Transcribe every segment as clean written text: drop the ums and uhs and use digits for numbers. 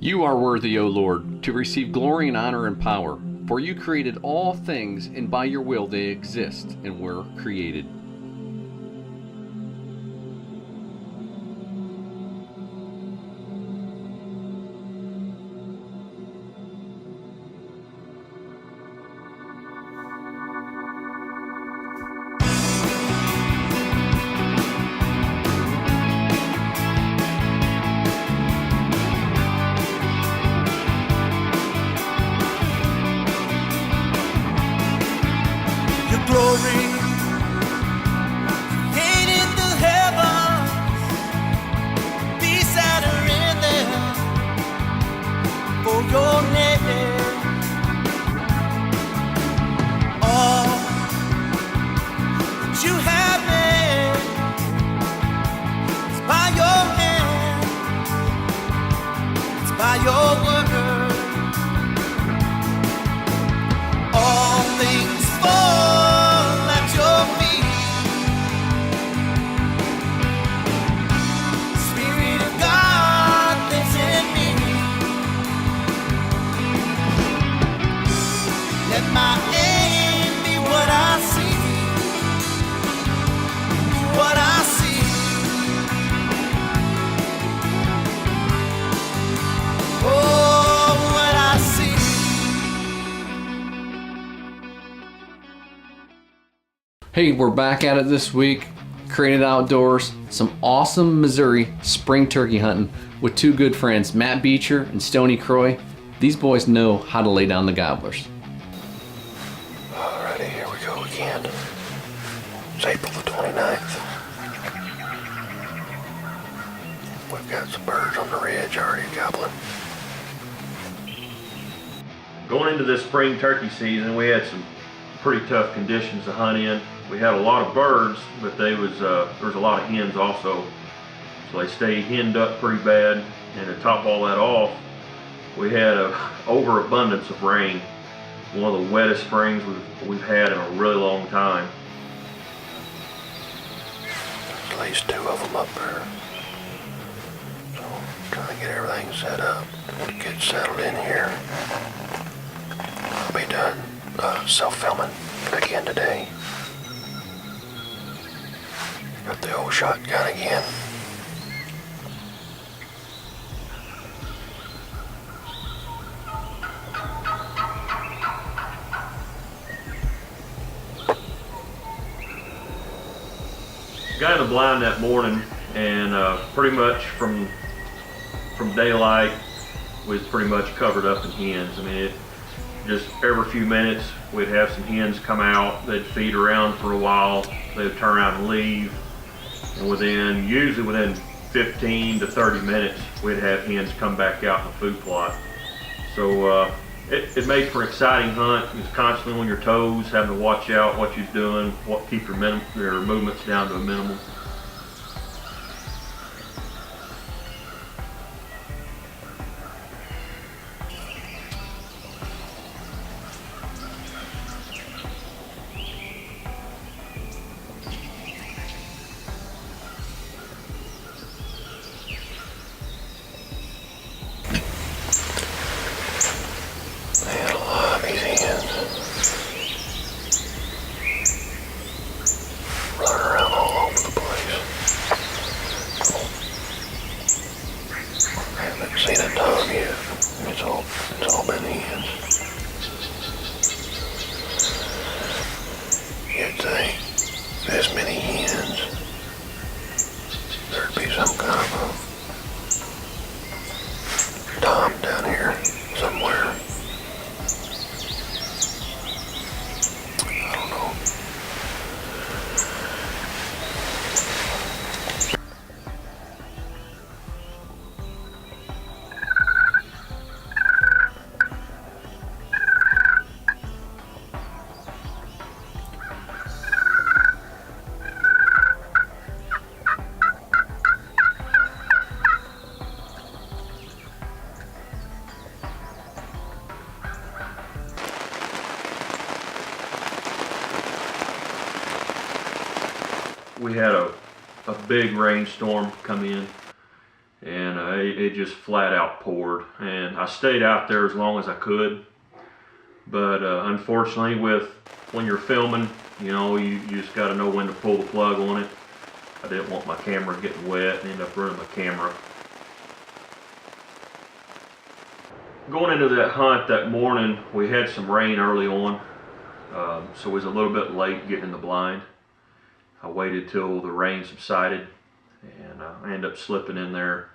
You are worthy, O Lord, to receive glory and honor and power, for you created all things, and by your will they exist and were created. Glory created the heavens, peace that are in there for your name. All that you have made is by your hand, it's by your word. All things fall at your feet. Spirit of God lives in me. Let my aim be what I see, be what I see. Oh, what I see. Hey, we're back at it this week, created outdoors, some awesome Missouri spring turkey hunting with two good friends, Matt Beecher and Stoney Croy. These boys know how to lay down the gobblers. Alrighty, here we go again. It's April the 29th. We've got some birds on the ridge already gobbling. Going into this spring turkey season, we had some pretty tough conditions to hunt in. We had a lot of birds, but there was a lot of hens also. So they stayed henned up pretty bad. And to top all that off, we had an overabundance of rain. One of the wettest springs we've had in a really long time. There's at least two of them up there. So trying to get everything set up to get settled in here. I'll be done self-filming again today. Got the old shotgun again. Got in the blind that morning, and pretty much from daylight was pretty much covered up in hens. I mean, just every few minutes we'd have some hens come out. They'd feed around for a while. They'd turn around and leave. And usually within 15 to 30 minutes, we'd have hens come back out in the food plot. So it made for an exciting hunt. You're constantly on your toes, having to watch out what you're doing, keep your movements down to a minimum. Man, a lot of these hens running around all over the place. I haven't seen a ton yet. It's all been hens. You'd think this many hens, there'd be some kind of a tom down here somewhere. I don't know. We had a big rainstorm come in, and it just flat out poured. And I stayed out there as long as I could. But unfortunately, when you're filming, you know, you just got to know when to pull the plug on it. I didn't want my camera getting wet and end up ruining my camera. Going into that hunt that morning, we had some rain early on, so it was a little bit late getting in the blind. I waited till the rain subsided, and I ended up slipping in there.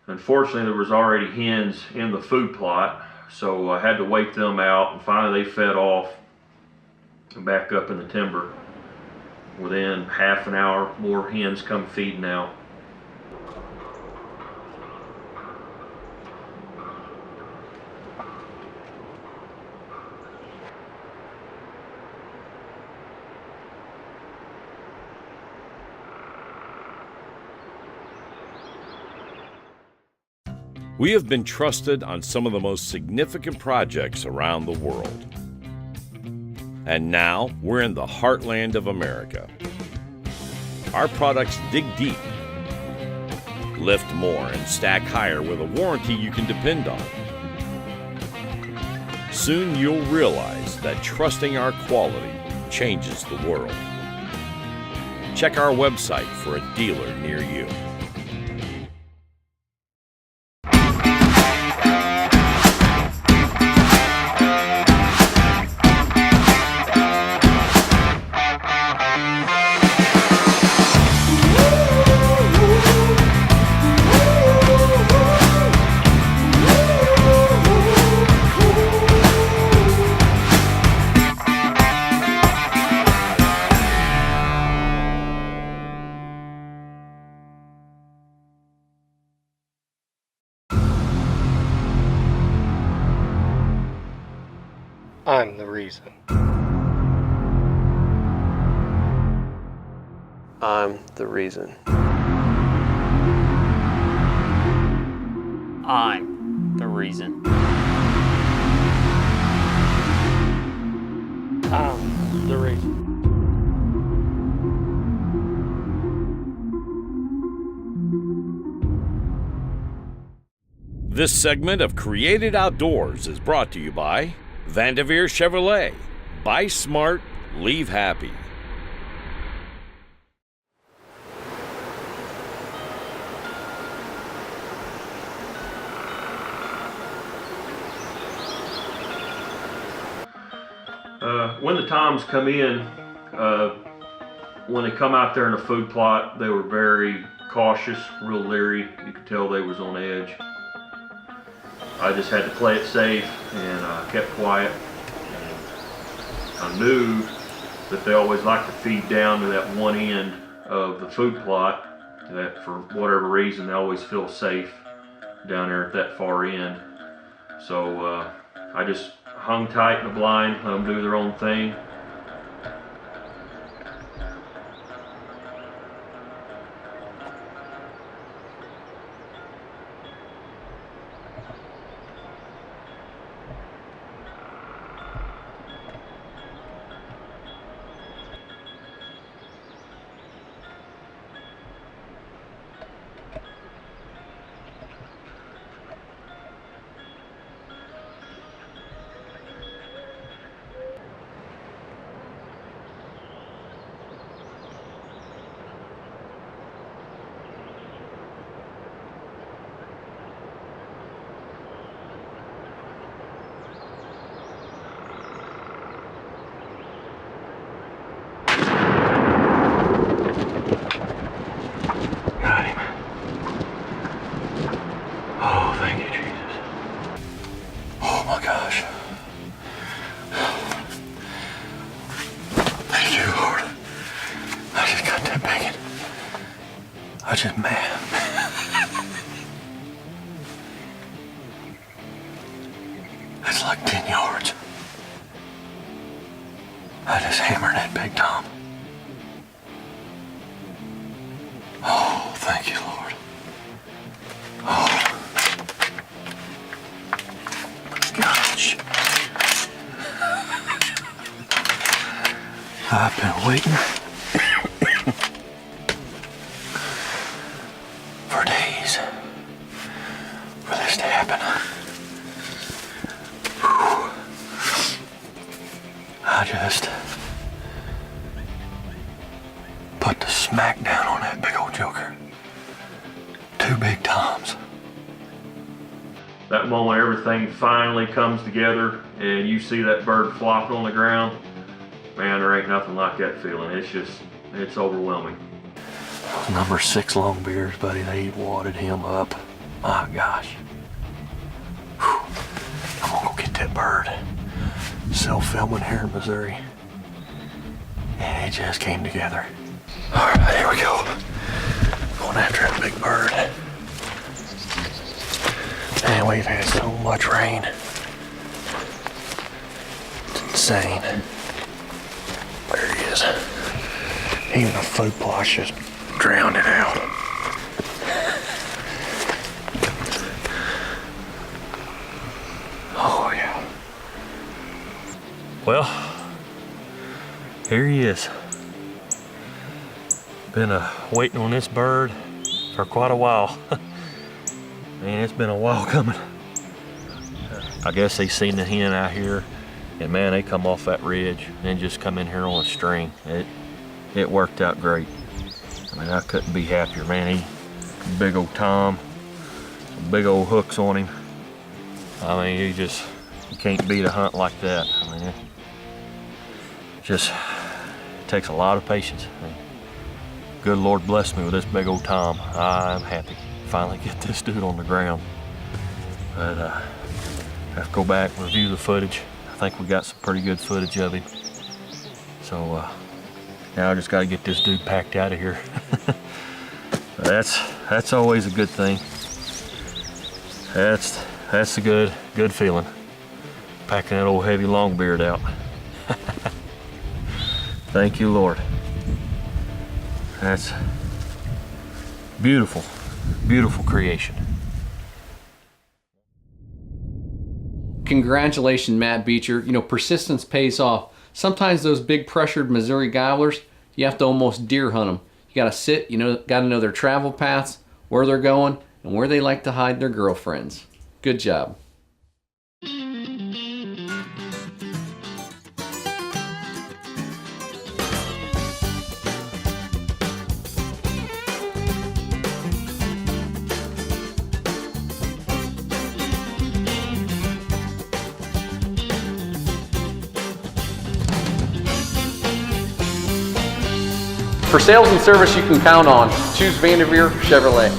Unfortunately, there was already hens in the food plot, so I had to wait them out, and finally they fed off and back up in the timber. Within half an hour, more hens come feeding out. We have been trusted on some of the most significant projects around the world. And now we're in the heartland of America. Our products dig deep, lift more, and stack higher with a warranty you can depend on. Soon you'll realize that trusting our quality changes the world. Check our website for a dealer near you. I'm the reason. I'm the reason. I'm the reason. I'm the reason. This segment of Created Outdoors is brought to you by Vanderveer Chevrolet. Buy smart, leave happy. When the toms come in, when they come out there in a food plot, they were very cautious, real leery. You could tell they was on edge. I just had to play it safe and kept quiet. And I knew that they always like to feed down to that one end of the food plot, that for whatever reason they always feel safe down there at that far end. So I just hung tight in the blind, let them do their own thing. I just mad. That's like 10 yards. I just hammered that big Tom. Oh, thank you, Lord. Oh. Gosh. I've been waiting for days just happened. Whew. I just put the smack down on that big old joker. 2 big toms. That moment everything finally comes together and you see that bird flopping on the ground, man, there ain't nothing like that feeling. It's overwhelming. Number 6 longbeards, buddy, they wadded him up. My gosh. Whew. I'm gonna go get that bird. Self-filming here in Missouri. And it just came together. All right, here we go. Going after that big bird. Man, we've had so much rain. It's insane. There he is. Even the food plots just drowned it out. Oh, yeah. Well, here he is. Been waiting on this bird for quite a while. Man, it's been a while coming. I guess they seen the hen out here, and man, they come off that ridge and just come in here on a string. It worked out great. I mean, I couldn't be happier, man. Big old tom, big old hooks on him. I mean, you can't beat a hunt like that. I mean, it takes a lot of patience. I mean, good Lord bless me with this big old tom. I'm happy to finally get this dude on the ground. But I have to go back and review the footage. I think we got some pretty good footage of him. So now I just got to get this dude packed out of here. That's always a good thing. That's a good feeling. Packing that old heavy longbeard out. Thank you, Lord. That's beautiful, beautiful creation. Congratulations, Matt Beecher. You know, persistence pays off. Sometimes those big pressured Missouri gobblers, you have to almost deer hunt them. You gotta sit, gotta know their travel paths, where they're going, and where they like to hide their girlfriends. Good job. For sales and service you can count on, choose Vanderveer Chevrolet.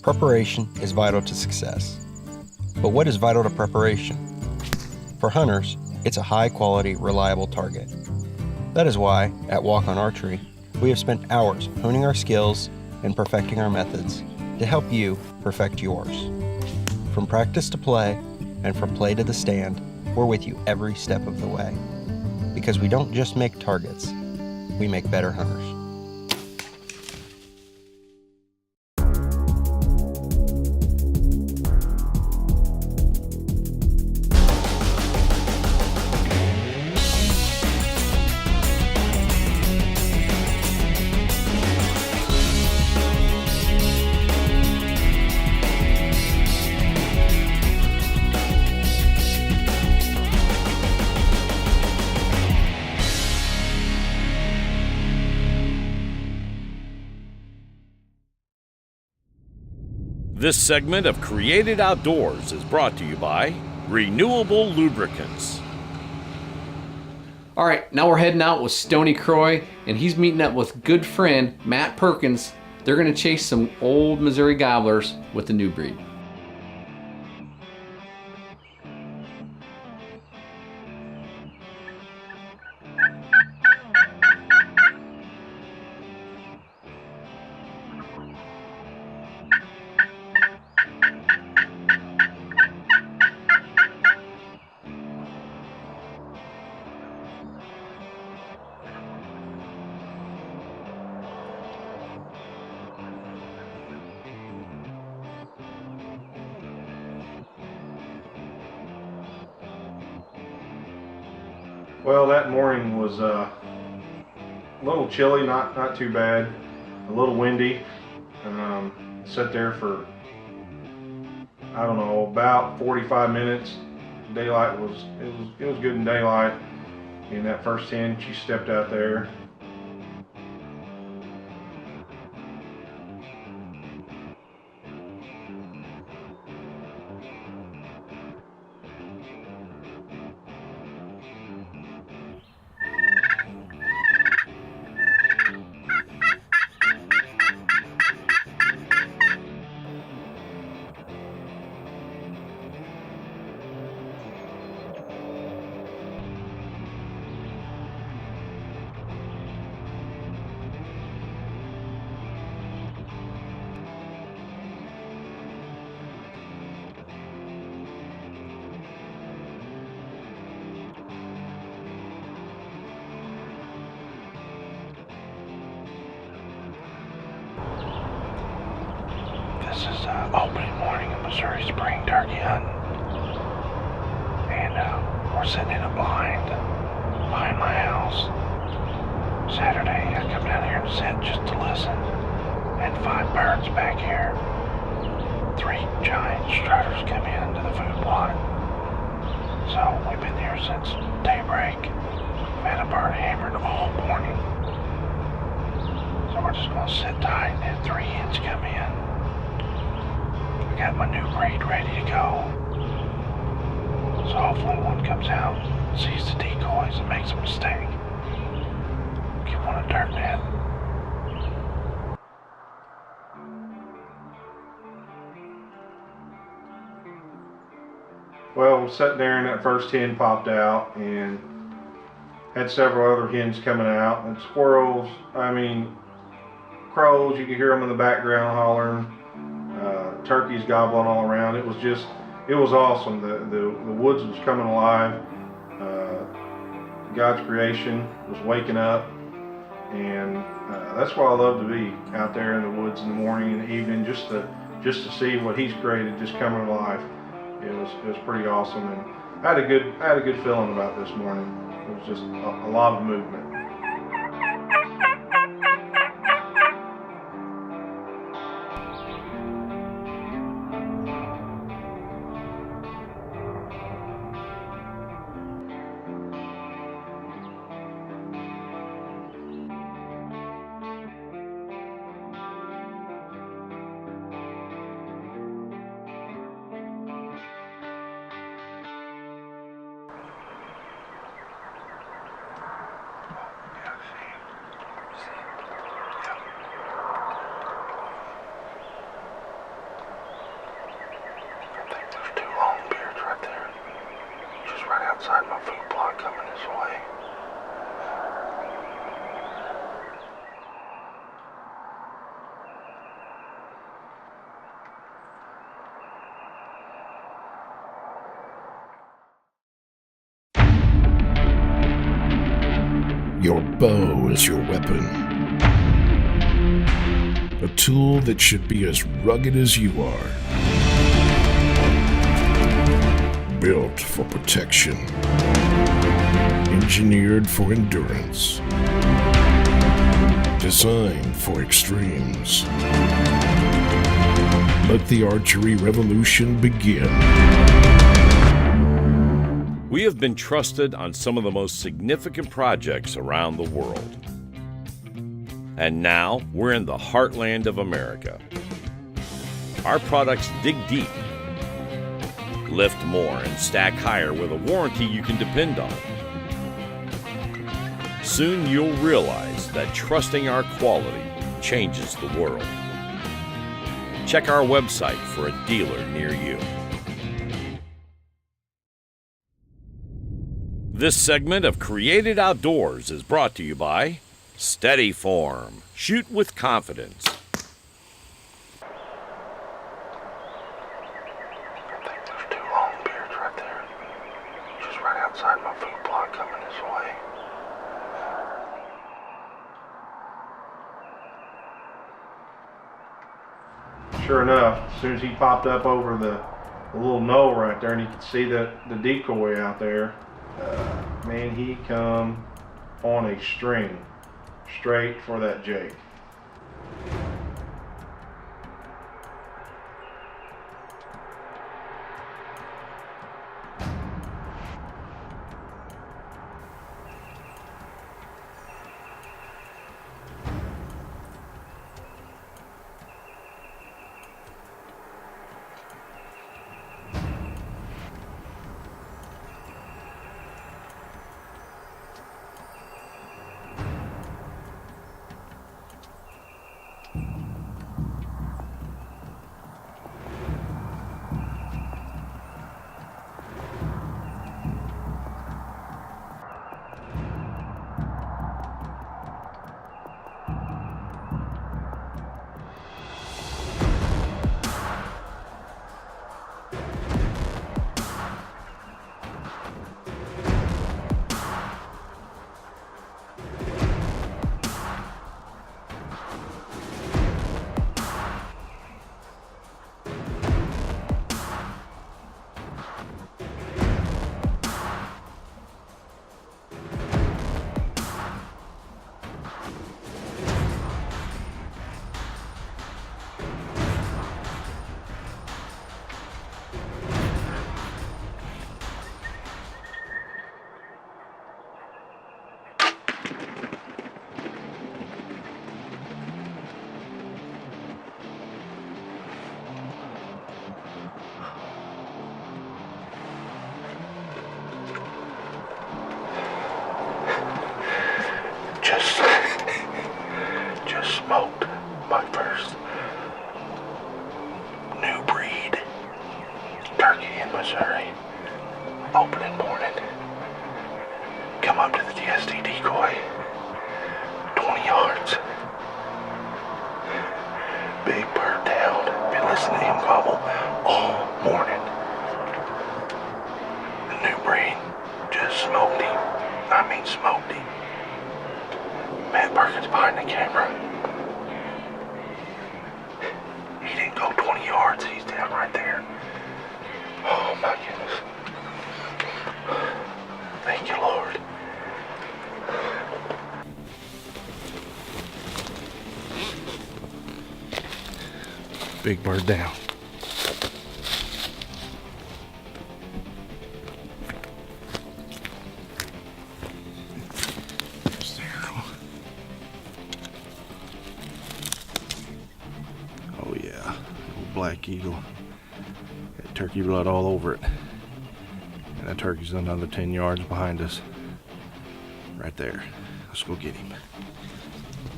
Preparation is vital to success. But what is vital to preparation? For hunters, it's a high-quality, reliable target. That is why, at Walk On Archery, we have spent hours honing our skills and perfecting our methods to help you perfect yours. From practice to play, and from play to the stand, we're with you every step of the way. Because we don't just make targets, we make better hunters. This segment of Created Outdoors is brought to you by Renewable Lubricants. All right, now we're heading out with Stony Croy, and he's meeting up with good friend Matt Perkins. They're gonna chase some old Missouri gobblers with the new breed. Well, that morning was a little chilly, not too bad. a little windy. Sat there for, I don't know, about 45 minutes. Daylight was good in daylight. In that first hen, she stepped out there. This is opening morning of Missouri spring turkey hunting, and we're sitting in a blind behind my house. Saturday, I come down here and sit just to listen, and 5 birds back here. 3 giant strutters come into the food plot. So we've been here since daybreak. We've had a bird hammered all morning. So we're just gonna sit tight and 3 hens come in. I got my new breed ready to go. So hopefully one comes out, sees the decoys, and makes a mistake. Give one a dirt net. Well, sitting there and that first hen popped out, and had several other hens coming out, and squirrels, crows, you could hear them in the background hollering. Turkeys gobbling all around. It was awesome. The woods was coming alive. God's creation was waking up, and that's why I love to be out there in the woods in the morning and the evening, just to see what He's created just coming alive. It was pretty awesome, and I had a good feeling about this morning. It was just a lot of movement. Outside my food plot coming this way. Your bow is your weapon. A tool that should be as rugged as you are. Built for protection. Engineered for endurance. Designed for extremes. Let the archery revolution begin. We have been trusted on some of the most significant projects around the world. And now we're in the heartland of America. Our products dig deep, lift more, and stack higher with a warranty you can depend on. Soon you'll realize that trusting our quality changes the world. Check our website for a dealer near you. This segment of Created Outdoors is brought to you by Steady Form. Shoot with confidence. Outside my food plot coming this way. Sure enough, as soon as he popped up over the little knoll right there, and you could see the decoy out there, man, he come on a string straight for that jake. smoked my first new breed turkey in Missouri. Opening morning. Come up to the TSD decoy. 20 yards. Big bird down. Been listening to him gobble all morning. The new breed just smoked him. I mean smoked him. Matt Perkins behind the camera. He didn't go 20 yards. He's down right there. Oh my goodness. Thank you, Lord. Big bird down. Oh yeah, old black eagle. Got turkey blood all over it. And that turkey's another 10 yards behind us. Right there. Let's go get him.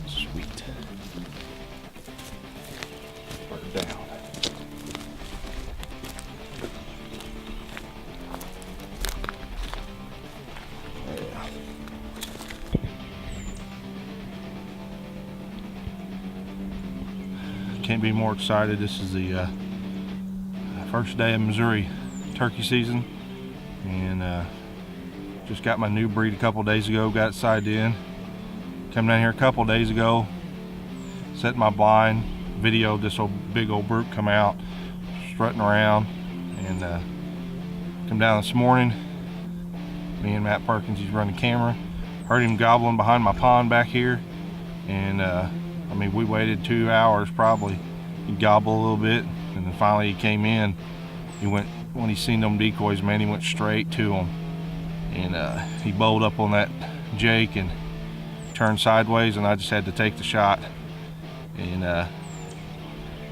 Sweet. Bird down. Yeah. Can't be more excited. This is the first day of Missouri turkey season, and just got my new breed a couple days ago. Got it sighted in. Come down here a couple days ago, set my blind, videoed this big old brute come out, strutting around, and come down this morning. Me and Matt Perkins, he's running the camera. Heard him gobbling behind my pond back here, and I mean, we waited 2 hours probably. He gobbled a little bit, and then finally he came in. He went, when he seen them decoys, man, he went straight to them. And he bowled up on that Jake and turned sideways, and I just had to take the shot. And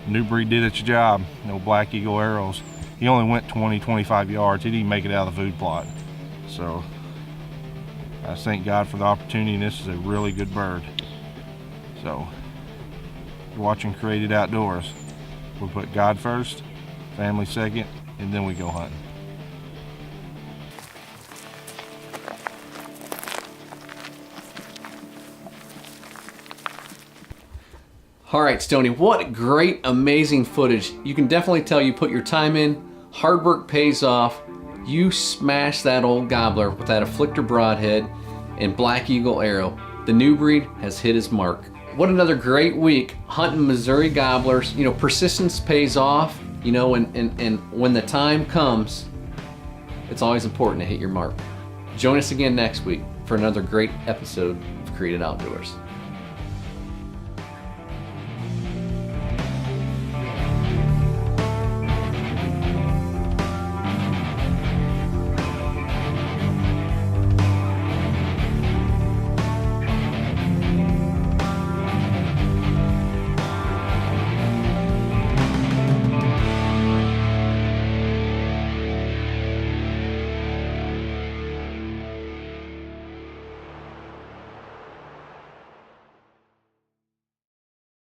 new breed did its job. No black eagle arrows. He only went 20-25 yards. He didn't make it out of the food plot. So I thank God for the opportunity, and this is a really good bird. So you're watching Created Outdoors. We put God first, family second, and then we go hunting. All right, Stoney, what great, amazing footage. You can definitely tell you put your time in, hard work pays off. You smashed that old gobbler with that afflictor broadhead and black eagle arrow. The new breed has hit his mark. What another great week hunting Missouri gobblers. You know, persistence pays off, you know, and when the time comes, it's always important to hit your mark. Join us again next week for another great episode of Created Outdoors.